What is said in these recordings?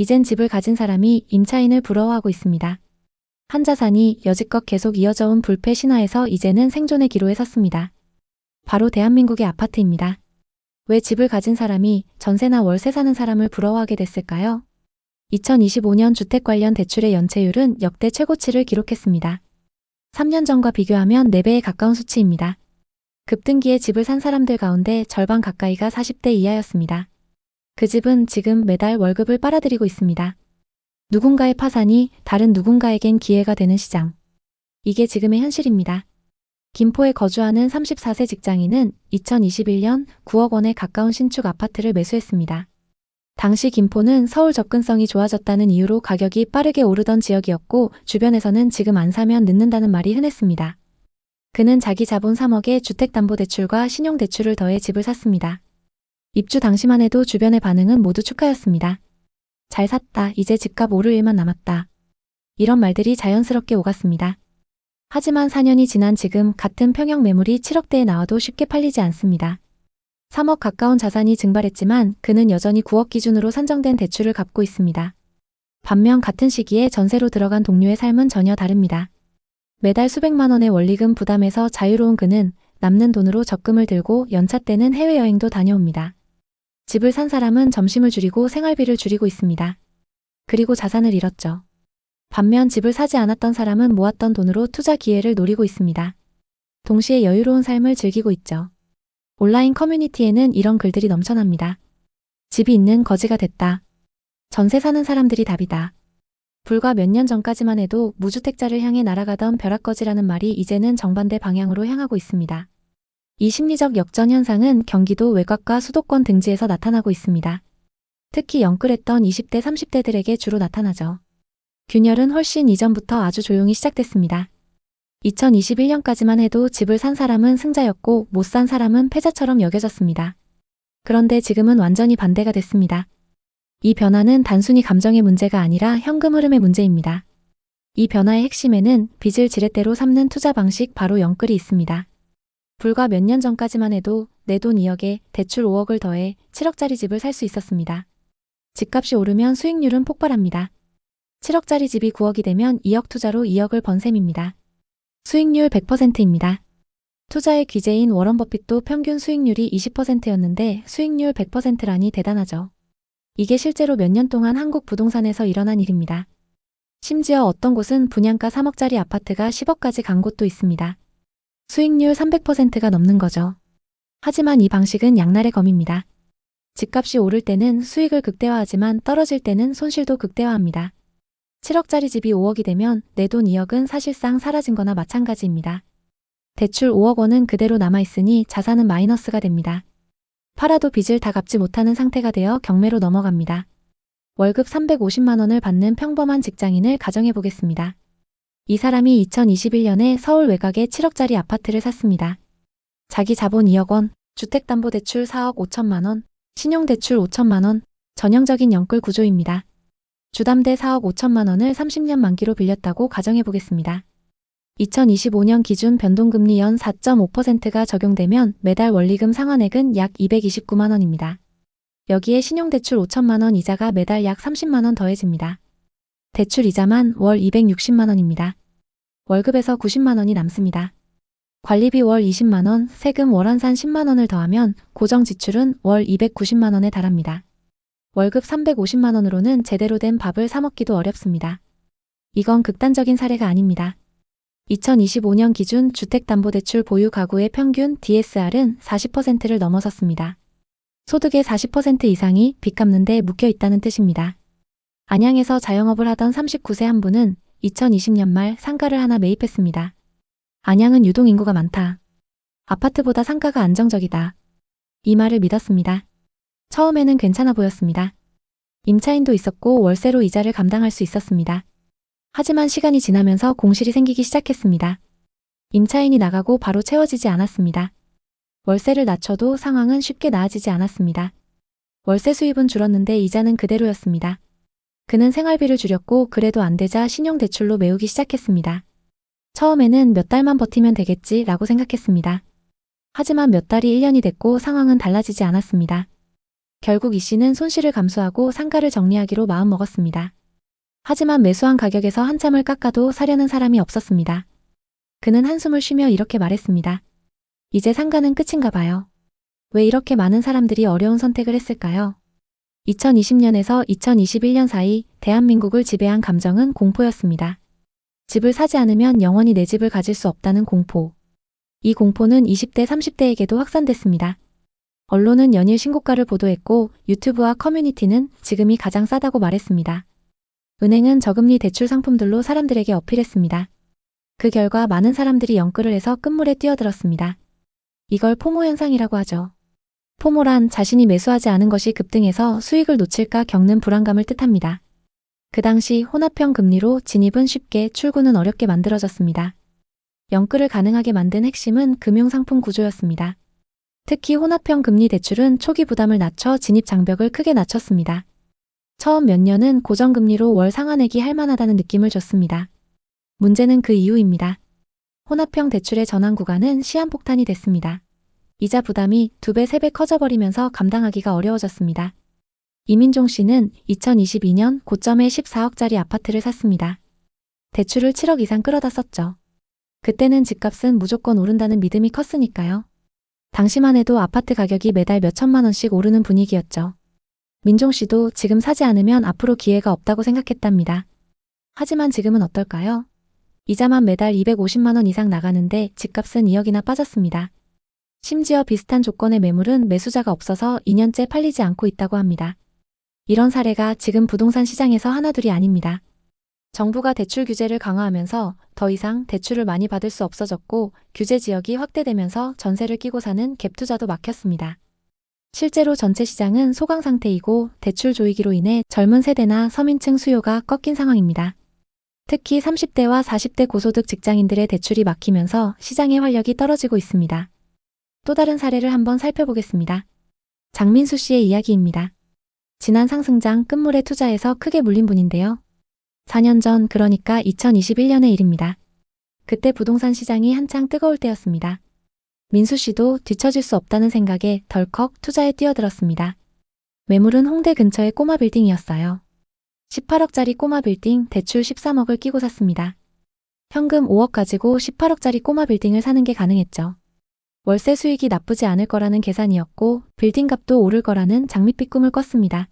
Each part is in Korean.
이젠 집을 가진 사람이 임차인을 부러워하고 있습니다. 한자산이 여지껏 계속 이어져온 불패 신화에서 이제는 생존의 기로에 섰습니다. 바로 대한민국의 아파트입니다. 왜 집을 가진 사람이 전세나 월세 사는 사람을 부러워하게 됐을까요? 2025년 주택 관련 대출의 연체율은 역대 최고치를 기록했습니다. 3년 전과 비교하면 4배에 가까운 수치입니다. 급등기에 집을 산 사람들 가운데 절반 가까이가 40대 이하였습니다. 그 집은 지금 매달 월급을 빨아들이고 있습니다. 누군가의 파산이 다른 누군가에겐 기회가 되는 시장. 이게 지금의 현실입니다. 김포에 거주하는 34세 직장인은 2021년 9억 원에 가까운 신축 아파트를 매수했습니다. 당시 김포는 서울 접근성이 좋아졌다는 이유로 가격이 빠르게 오르던 지역이었고 주변에서는 지금 안 사면 늦는다는 말이 흔했습니다. 그는 자기 자본 3억에 주택담보대출과 신용대출을 더해 집을 샀습니다. 입주 당시만 해도 주변의 반응은 모두 축하였습니다. 잘 샀다. 이제 집값 오를 일만 남았다. 이런 말들이 자연스럽게 오갔습니다. 하지만 4년이 지난 지금 같은 평형 매물이 7억대에 나와도 쉽게 팔리지 않습니다. 3억 가까운 자산이 증발했지만 그는 여전히 9억 기준으로 산정된 대출을 갚고 있습니다. 반면 같은 시기에 전세로 들어간 동료의 삶은 전혀 다릅니다. 매달 수백만 원의 원리금 부담에서 자유로운 그는 남는 돈으로 적금을 들고 연차 때는 해외여행도 다녀옵니다. 집을 산 사람은 점심을 줄이고 생활비를 줄이고 있습니다. 그리고 자산을 잃었죠. 반면 집을 사지 않았던 사람은 모았던 돈으로 투자 기회를 노리고 있습니다. 동시에 여유로운 삶을 즐기고 있죠. 온라인 커뮤니티에는 이런 글들이 넘쳐납니다. 집이 있는 거지가 됐다. 전세 사는 사람들이 답이다. 불과 몇 년 전까지만 해도 무주택자를 향해 날아가던 벼락거지라는 말이 이제는 정반대 방향으로 향하고 있습니다. 이 심리적 역전 현상은 경기도 외곽과 수도권 등지에서 나타나고 있습니다. 특히 영끌했던 20대, 30대들에게 주로 나타나죠. 균열은 훨씬 이전부터 아주 조용히 시작됐습니다. 2021년까지만 해도 집을 산 사람은 승자였고 못 산 사람은 패자처럼 여겨졌습니다. 그런데 지금은 완전히 반대가 됐습니다. 이 변화는 단순히 감정의 문제가 아니라 현금 흐름의 문제입니다. 이 변화의 핵심에는 빚을 지렛대로 삼는 투자 방식 바로 영끌이 있습니다. 불과 몇 년 전까지만 해도 내 돈 2억에 대출 5억을 더해 7억짜리 집을 살 수 있었습니다. 집값이 오르면 수익률은 폭발합니다. 7억짜리 집이 9억이 되면 2억 투자로 2억을 번 셈입니다. 수익률 100%입니다. 투자의 귀재인 워런 버핏도 평균 수익률이 20%였는데 수익률 100%라니 대단하죠. 이게 실제로 몇 년 동안 한국 부동산에서 일어난 일입니다. 심지어 어떤 곳은 분양가 3억짜리 아파트가 10억까지 간 곳도 있습니다. 수익률 300%가 넘는 거죠. 하지만 이 방식은 양날의 검입니다. 집값이 오를 때는 수익을 극대화하지만 떨어질 때는 손실도 극대화합니다. 7억짜리 집이 5억이 되면 내 돈 2억은 사실상 사라진 거나 마찬가지입니다. 대출 5억 원은 그대로 남아있으니 자산은 마이너스가 됩니다. 팔아도 빚을 다 갚지 못하는 상태가 되어 경매로 넘어갑니다. 월급 350만 원을 받는 평범한 직장인을 가정해 보겠습니다. 이 사람이 2021년에 서울 외곽에 7억짜리 아파트를 샀습니다. 자기 자본 2억 원, 주택담보대출 4억 5천만 원, 신용대출 5천만 원, 전형적인 영끌 구조입니다. 주담대 4억 5천만 원을 30년 만기로 빌렸다고 가정해 보겠습니다. 2025년 기준 변동금리 연 4.5%가 적용되면 매달 원리금 상환액은 약 229만 원입니다. 여기에 신용대출 5천만 원 이자가 매달 약 30만 원 더해집니다. 대출 이자만 월 260만 원입니다. 월급에서 90만 원이 남습니다. 관리비 월 20만 원, 세금 월환산 10만 원을 더하면 고정 지출은 월 290만 원에 달합니다. 월급 350만 원으로는 제대로 된 밥을 사 먹기도 어렵습니다. 이건 극단적인 사례가 아닙니다. 2025년 기준 주택담보대출 보유 가구의 평균 DSR은 40%를 넘어섰습니다. 소득의 40% 이상이 빚 갚는 데 묶여 있다는 뜻입니다. 안양에서 자영업을 하던 39세 한 분은 2020년 말 상가를 하나 매입했습니다. 안양은 유동인구가 많다. 아파트보다 상가가 안정적이다. 이 말을 믿었습니다. 처음에는 괜찮아 보였습니다. 임차인도 있었고 월세로 이자를 감당할 수 있었습니다. 하지만 시간이 지나면서 공실이 생기기 시작했습니다. 임차인이 나가고 바로 채워지지 않았습니다. 월세를 낮춰도 상황은 쉽게 나아지지 않았습니다. 월세 수입은 줄었는데 이자는 그대로였습니다. 그는 생활비를 줄였고 그래도 안 되자 신용대출로 메우기 시작했습니다. 처음에는 몇 달만 버티면 되겠지 라고 생각했습니다. 하지만 몇 달이 1년이 됐고 상황은 달라지지 않았습니다. 결국 이 씨는 손실을 감수하고 상가를 정리하기로 마음먹었습니다. 하지만 매수한 가격에서 한참을 깎아도 사려는 사람이 없었습니다. 그는 한숨을 쉬며 이렇게 말했습니다. 이제 상가는 끝인가 봐요. 왜 이렇게 많은 사람들이 어려운 선택을 했을까요? 2020년에서 2021년 사이 대한민국을 지배한 감정은 공포였습니다. 집을 사지 않으면 영원히 내 집을 가질 수 없다는 공포. 이 공포는 20대, 30대에게도 확산됐습니다. 언론은 연일 신고가를 보도했고 유튜브와 커뮤니티는 지금이 가장 싸다고 말했습니다. 은행은 저금리 대출 상품들로 사람들에게 어필했습니다. 그 결과 많은 사람들이 영끌을 해서 끝물에 뛰어들었습니다. 이걸 포모 현상이라고 하죠. 포모란 자신이 매수하지 않은 것이 급등해서 수익을 놓칠까 겪는 불안감을 뜻합니다. 그 당시 혼합형 금리로 진입은 쉽게 출구는 어렵게 만들어졌습니다. 영끌을 가능하게 만든 핵심은 금융상품 구조였습니다. 특히 혼합형 금리 대출은 초기 부담을 낮춰 진입 장벽을 크게 낮췄습니다. 처음 몇 년은 고정금리로 월 상환액이 할만하다는 느낌을 줬습니다. 문제는 그 이후입니다. 혼합형 대출의 전환 구간은 시한폭탄이 됐습니다. 이자 부담이 2배, 3배 커져버리면서 감당하기가 어려워졌습니다. 이민종 씨는 2022년 고점에 14억짜리 아파트를 샀습니다. 대출을 7억 이상 끌어다 썼죠. 그때는 집값은 무조건 오른다는 믿음이 컸으니까요. 당시만 해도 아파트 가격이 매달 몇천만 원씩 오르는 분위기였죠. 민종 씨도 지금 사지 않으면 앞으로 기회가 없다고 생각했답니다. 하지만 지금은 어떨까요? 이자만 매달 250만 원 이상 나가는데 집값은 2억이나 빠졌습니다. 심지어 비슷한 조건의 매물은 매수자가 없어서 2년째 팔리지 않고 있다고 합니다. 이런 사례가 지금 부동산 시장에서 하나둘이 아닙니다. 정부가 대출 규제를 강화하면서 더 이상 대출을 많이 받을 수 없어졌고 규제 지역이 확대되면서 전세를 끼고 사는 갭 투자도 막혔습니다. 실제로 전체 시장은 소강 상태이고 대출 조이기로 인해 젊은 세대나 서민층 수요가 꺾인 상황입니다. 특히 30대와 40대 고소득 직장인들의 대출이 막히면서 시장의 활력이 떨어지고 있습니다. 또 다른 사례를 한번 살펴보겠습니다. 장민수 씨의 이야기입니다. 지난 상승장 끝물에 투자해서 크게 물린 분인데요. 4년 전 그러니까 2021년의 일입니다. 그때 부동산 시장이 한창 뜨거울 때였습니다. 민수 씨도 뒤처질 수 없다는 생각에 덜컥 투자에 뛰어들었습니다. 매물은 홍대 근처의 꼬마 빌딩이었어요. 18억짜리 꼬마 빌딩 대출 13억을 끼고 샀습니다. 현금 5억 가지고 18억짜리 꼬마 빌딩을 사는 게 가능했죠. 월세 수익이 나쁘지 않을 거라는 계산이었고 빌딩 값도 오를 거라는 장밋빛 꿈을 꿨습니다.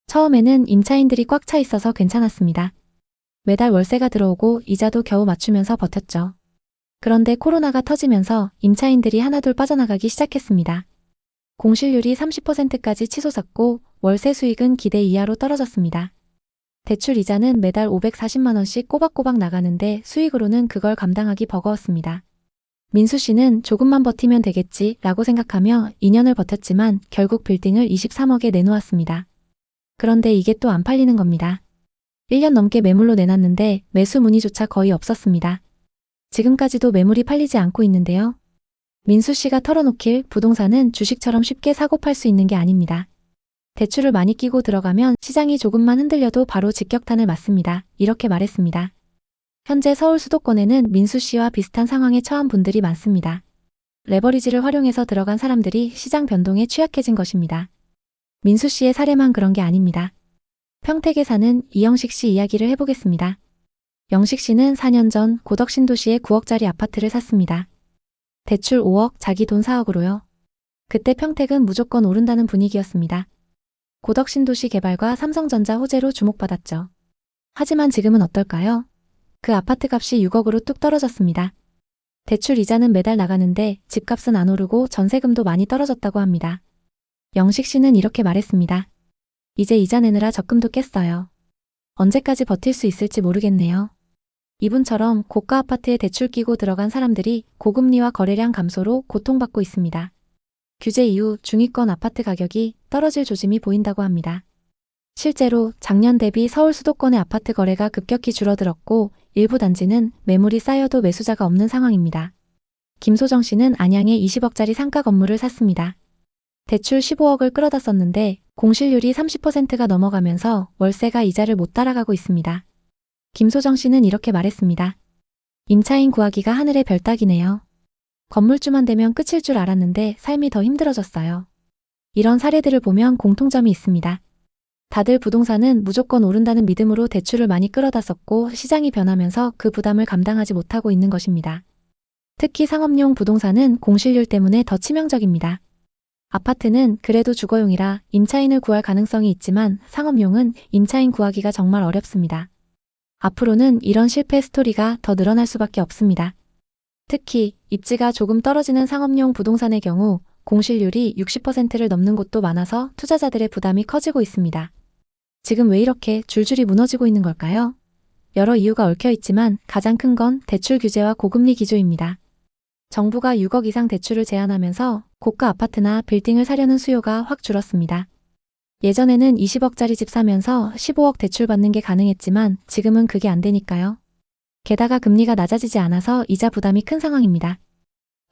처음에는 임차인들이 꽉 차 있어서 괜찮았습니다. 매달 월세가 들어오고 이자도 겨우 맞추면서 버텼죠. 그런데 코로나가 터지면서 임차인들이 하나둘 빠져나가기 시작했습니다. 공실률이 30%까지 치솟았고 월세 수익은 기대 이하로 떨어졌습니다. 대출 이자는 매달 540만 원씩 꼬박꼬박 나가는데 수익으로는 그걸 감당하기 버거웠습니다. 민수 씨는 조금만 버티면 되겠지 라고 생각하며 2년을 버텼지만 결국 빌딩을 23억에 내놓았습니다. 그런데 이게 또 안 팔리는 겁니다. 1년 넘게 매물로 내놨는데 매수 문의조차 거의 없었습니다. 지금까지도 매물이 팔리지 않고 있는데요. 민수 씨가 털어놓길 부동산은 주식처럼 쉽게 사고 팔 수 있는 게 아닙니다. 대출을 많이 끼고 들어가면 시장이 조금만 흔들려도 바로 직격탄을 맞습니다. 이렇게 말했습니다. 현재 서울 수도권에는 민수 씨와 비슷한 상황에 처한 분들이 많습니다. 레버리지를 활용해서 들어간 사람들이 시장 변동에 취약해진 것입니다. 민수 씨의 사례만 그런 게 아닙니다. 평택에 사는 이영식 씨 이야기를 해보겠습니다. 영식 씨는 4년 전 고덕신도시에 9억짜리 아파트를 샀습니다. 대출 5억, 자기 돈 4억으로요. 그때 평택은 무조건 오른다는 분위기였습니다. 고덕신도시 개발과 삼성전자 호재로 주목받았죠. 하지만 지금은 어떨까요? 그 아파트 값이 6억으로 뚝 떨어졌습니다. 대출 이자는 매달 나가는데 집값은 안 오르고 전세금도 많이 떨어졌다고 합니다. 영식 씨는 이렇게 말했습니다. 이제 이자 내느라 적금도 깼어요. 언제까지 버틸 수 있을지 모르겠네요. 이분처럼 고가 아파트에 대출 끼고 들어간 사람들이 고금리와 거래량 감소로 고통받고 있습니다. 규제 이후 중위권 아파트 가격이 떨어질 조짐이 보인다고 합니다. 실제로 작년 대비 서울 수도권의 아파트 거래가 급격히 줄어들었고 일부 단지는 매물이 쌓여도 매수자가 없는 상황입니다. 김소정 씨는 안양에 20억짜리 상가 건물을 샀습니다. 대출 15억을 끌어다 썼는데 공실률이 30%가 넘어가면서 월세가 이자를 못 따라가고 있습니다. 김소정 씨는 이렇게 말했습니다. 임차인 구하기가 하늘의 별 따기네요. 건물주만 되면 끝일 줄 알았는데 삶이 더 힘들어졌어요. 이런 사례들을 보면 공통점이 있습니다. 다들 부동산은 무조건 오른다는 믿음으로 대출을 많이 끌어다 썼고 시장이 변하면서 그 부담을 감당하지 못하고 있는 것입니다. 특히 상업용 부동산은 공실률 때문에 더 치명적입니다. 아파트는 그래도 주거용이라 임차인을 구할 가능성이 있지만 상업용은 임차인 구하기가 정말 어렵습니다. 앞으로는 이런 실패 스토리가 더 늘어날 수밖에 없습니다. 특히 입지가 조금 떨어지는 상업용 부동산의 경우 공실률이 60%를 넘는 곳도 많아서 투자자들의 부담이 커지고 있습니다. 지금 왜 이렇게 줄줄이 무너지고 있는 걸까요? 여러 이유가 얽혀 있지만 가장 큰 건 대출 규제와 고금리 기조입니다. 정부가 6억 이상 대출을 제한하면서 고가 아파트나 빌딩을 사려는 수요가 확 줄었습니다. 예전에는 20억짜리 집 사면서 15억 대출 받는 게 가능했지만 지금은 그게 안 되니까요. 게다가 금리가 낮아지지 않아서 이자 부담이 큰 상황입니다.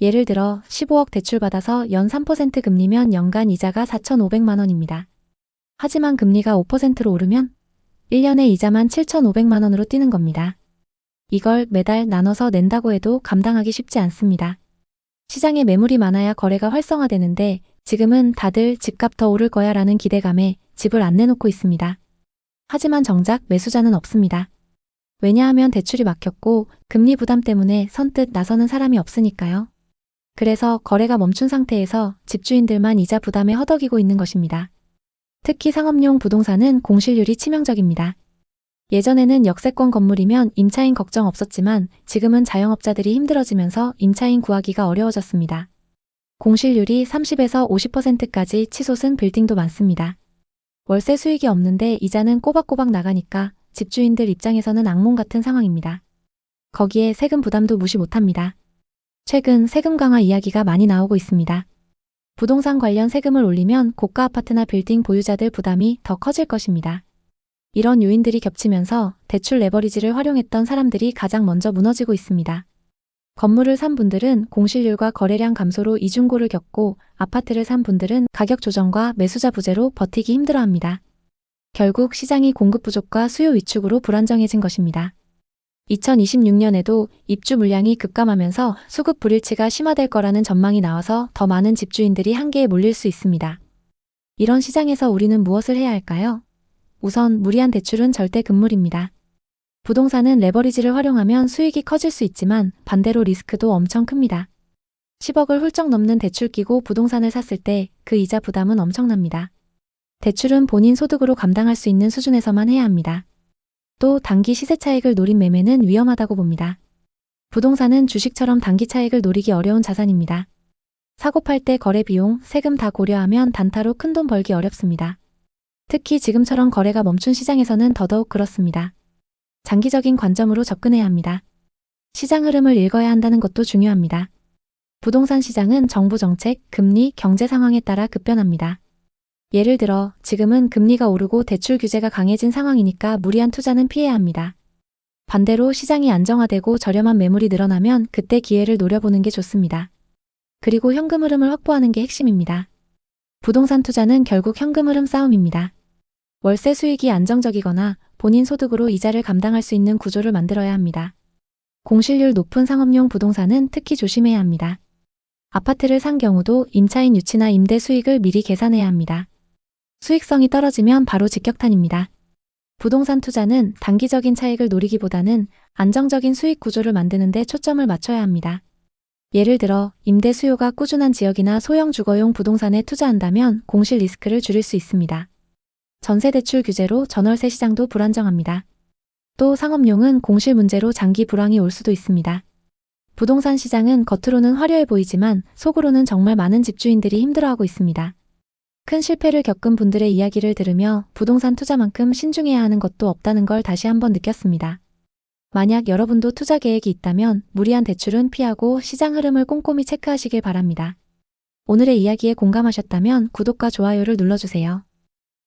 예를 들어 15억 대출 받아서 연 3% 금리면 연간 이자가 4,500만 원입니다. 하지만 금리가 5%로 오르면 1년에 이자만 7,500만 원으로 뛰는 겁니다. 이걸 매달 나눠서 낸다고 해도 감당하기 쉽지 않습니다. 시장에 매물이 많아야 거래가 활성화되는데 지금은 다들 집값 더 오를 거야 라는 기대감에 집을 안 내놓고 있습니다. 하지만 정작 매수자는 없습니다. 왜냐하면 대출이 막혔고 금리 부담 때문에 선뜻 나서는 사람이 없으니까요. 그래서 거래가 멈춘 상태에서 집주인들만 이자 부담에 허덕이고 있는 것입니다. 특히 상업용 부동산은 공실률이 치명적입니다. 예전에는 역세권 건물이면 임차인 걱정 없었지만 지금은 자영업자들이 힘들어지면서 임차인 구하기가 어려워졌습니다. 공실률이 30에서 50%까지 치솟은 빌딩도 많습니다. 월세 수익이 없는데 이자는 꼬박꼬박 나가니까 집주인들 입장에서는 악몽 같은 상황입니다. 거기에 세금 부담도 무시 못합니다. 최근 세금 강화 이야기가 많이 나오고 있습니다. 부동산 관련 세금을 올리면 고가 아파트나 빌딩 보유자들 부담이 더 커질 것입니다. 이런 요인들이 겹치면서 대출 레버리지를 활용했던 사람들이 가장 먼저 무너지고 있습니다. 건물을 산 분들은 공실률과 거래량 감소로 이중고를 겪고 아파트를 산 분들은 가격 조정과 매수자 부재로 버티기 힘들어합니다. 결국 시장이 공급 부족과 수요 위축으로 불안정해진 것입니다. 2026년에도 입주 물량이 급감하면서 수급 불일치가 심화될 거라는 전망이 나와서 더 많은 집주인들이 한계에 몰릴 수 있습니다. 이런 시장에서 우리는 무엇을 해야 할까요? 우선 무리한 대출은 절대 금물입니다. 부동산은 레버리지를 활용하면 수익이 커질 수 있지만 반대로 리스크도 엄청 큽니다. 10억을 훌쩍 넘는 대출 끼고 부동산을 샀을 때 그 이자 부담은 엄청납니다. 대출은 본인 소득으로 감당할 수 있는 수준에서만 해야 합니다. 또 단기 시세 차익을 노린 매매는 위험하다고 봅니다. 부동산은 주식처럼 단기 차익을 노리기 어려운 자산입니다. 사고 팔 때 거래 비용, 세금 다 고려하면 단타로 큰돈 벌기 어렵습니다. 특히 지금처럼 거래가 멈춘 시장에서는 더더욱 그렇습니다. 장기적인 관점으로 접근해야 합니다. 시장 흐름을 읽어야 한다는 것도 중요합니다. 부동산 시장은 정부 정책, 금리, 경제 상황에 따라 급변합니다. 예를 들어 지금은 금리가 오르고 대출 규제가 강해진 상황이니까 무리한 투자는 피해야 합니다. 반대로 시장이 안정화되고 저렴한 매물이 늘어나면 그때 기회를 노려보는 게 좋습니다. 그리고 현금 흐름을 확보하는 게 핵심입니다. 부동산 투자는 결국 현금 흐름 싸움입니다. 월세 수익이 안정적이거나 본인 소득으로 이자를 감당할 수 있는 구조를 만들어야 합니다. 공실률 높은 상업용 부동산은 특히 조심해야 합니다. 아파트를 산 경우도 임차인 유치나 임대 수익을 미리 계산해야 합니다. 수익성이 떨어지면 바로 직격탄입니다. 부동산 투자는 단기적인 차익을 노리기보다는 안정적인 수익 구조를 만드는 데 초점을 맞춰야 합니다. 예를 들어 임대 수요가 꾸준한 지역이나 소형 주거용 부동산에 투자한다면 공실 리스크를 줄일 수 있습니다. 전세대출 규제로 전월세 시장도 불안정합니다. 또 상업용은 공실 문제로 장기 불황이 올 수도 있습니다. 부동산 시장은 겉으로는 화려해 보이지만 속으로는 정말 많은 집주인들이 힘들어하고 있습니다. 큰 실패를 겪은 분들의 이야기를 들으며 부동산 투자만큼 신중해야 하는 것도 없다는 걸 다시 한번 느꼈습니다. 만약 여러분도 투자 계획이 있다면 무리한 대출은 피하고 시장 흐름을 꼼꼼히 체크하시길 바랍니다. 오늘의 이야기에 공감하셨다면 구독과 좋아요를 눌러주세요.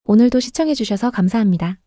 오늘도 시청해주셔서 감사합니다.